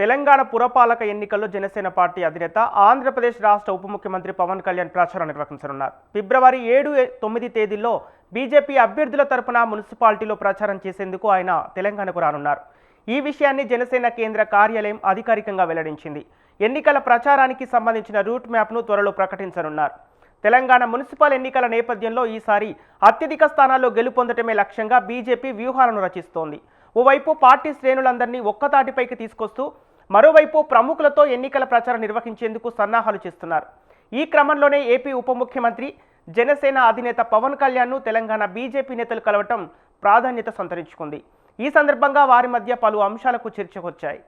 తెలంగాణ పురపాలక ఎన్నికల్లో జనసేన పార్టీ అధినేత ఆంధ్రప్రదేశ్ రాష్ట్ర ఉప ముఖ్యమంత్రి పవన్ కళ్యాణ్ ప్రచారం నిర్వహించనున్నారు. ఫిబ్రవరి 7, 9 తేదీల్లో బీజేపీ అభ్యర్థుల తరపున మున్సిపాలిటీలో ప్రచారం చేసేందుకు ఆయన తెలంగాణకు రానున్నారు. ఈ విషయాన్ని జనసేన కేంద్ర కార్యాలయం అధికారికంగా వెల్లడించింది. ఎన్నికల ప్రచారానికి సంబంధించిన రూట్ మ్యాప్ను త్వరలో ప్రకటించనున్నారు. తెలంగాణ మున్సిపల్ ఎన్నికల నేపథ్యంలో ఈసారి అత్యధిక స్థానాల్లో గెలుపొందటమే లక్ష్యంగా బీజేపీ వ్యూహాలను రచిస్తోంది. ఓవైపు పార్టీ శ్రేణులందరినీ ఒక్కతాటిపైకి తీసుకొస్తూ మరోవైపు ప్రముఖులతో ఎన్నికల ప్రచారం నిర్వహించేందుకు సన్నాహాలు చేస్తున్నారు. ఈ క్రమంలోనే ఏపీ ఉప ముఖ్యమంత్రి జనసేన అధినేత పవన్ కళ్యాణ్ను తెలంగాణ బీజేపీ నేతలు కలవటం ప్రాధాన్యత సంతరించుకుంది. ఈ సందర్భంగా వారి మధ్య పలు అంశాలకు చర్చకొచ్చాయి.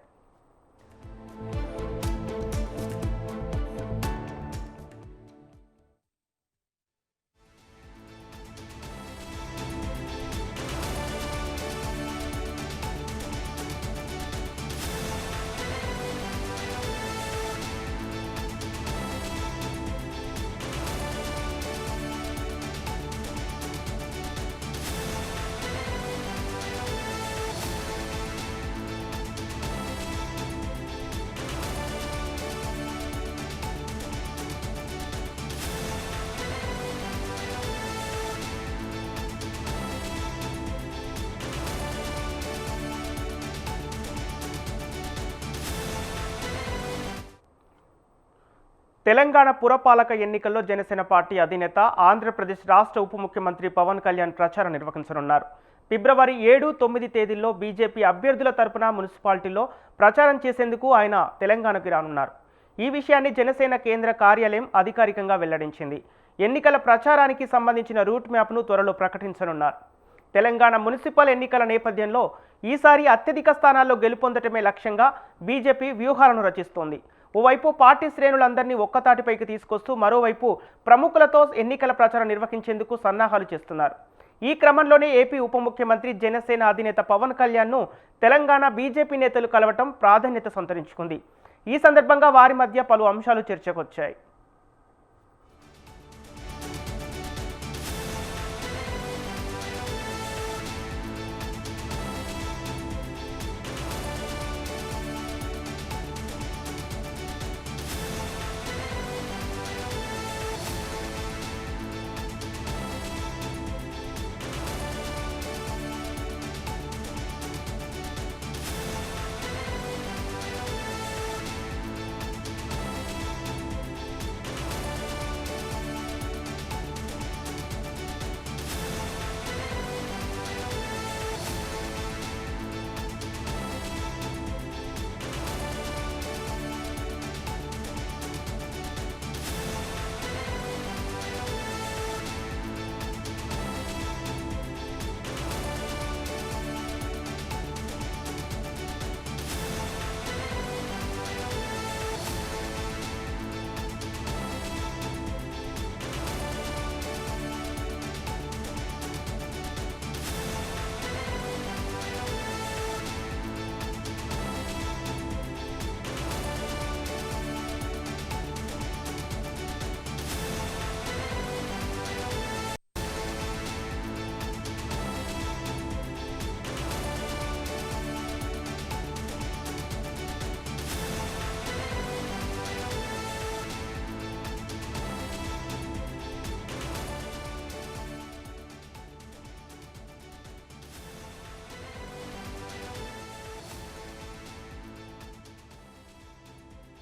తెలంగాణ పురపాలక ఎన్నికల్లో జనసేన పార్టీ అధినేత ఆంధ్రప్రదేశ్ రాష్ట్ర ఉప ముఖ్యమంత్రి పవన్ కళ్యాణ్ ప్రచారం నిర్వహించనున్నారు. ఫిబ్రవరి 7, 9 తేదీల్లో బీజేపీ అభ్యర్థుల తరపున మున్సిపాలిటీలో ప్రచారం చేసేందుకు ఆయన తెలంగాణకు రానున్నారు. ఈ విషయాన్ని జనసేన కేంద్ర కార్యాలయం అధికారికంగా వెల్లడించింది. ఎన్నికల ప్రచారానికి సంబంధించిన రూట్ మ్యాప్ను త్వరలో ప్రకటించనున్నారు. తెలంగాణ మున్సిపల్ ఎన్నికల నేపథ్యంలో ఈసారి అత్యధిక స్థానాల్లో గెలుపొందటమే లక్ష్యంగా బీజేపీ వ్యూహాలను రచిస్తోంది. ఓవైపు పార్టీ శ్రేణులందరినీ ఒక్కతాటిపైకి తీసుకొస్తూ మరోవైపు ప్రముఖులతో ఎన్నికల ప్రచారం నిర్వహించేందుకు సన్నాహాలు చేస్తున్నారు. ఈ క్రమంలోనే ఏపీ ఉప ముఖ్యమంత్రి జనసేన అధినేత పవన్ కళ్యాణ్ను తెలంగాణ బీజేపీ నేతలు కలవటం ప్రాధాన్యత సంతరించుకుంది. ఈ సందర్భంగా వారి మధ్య పలు అంశాలు చర్చకొచ్చాయి.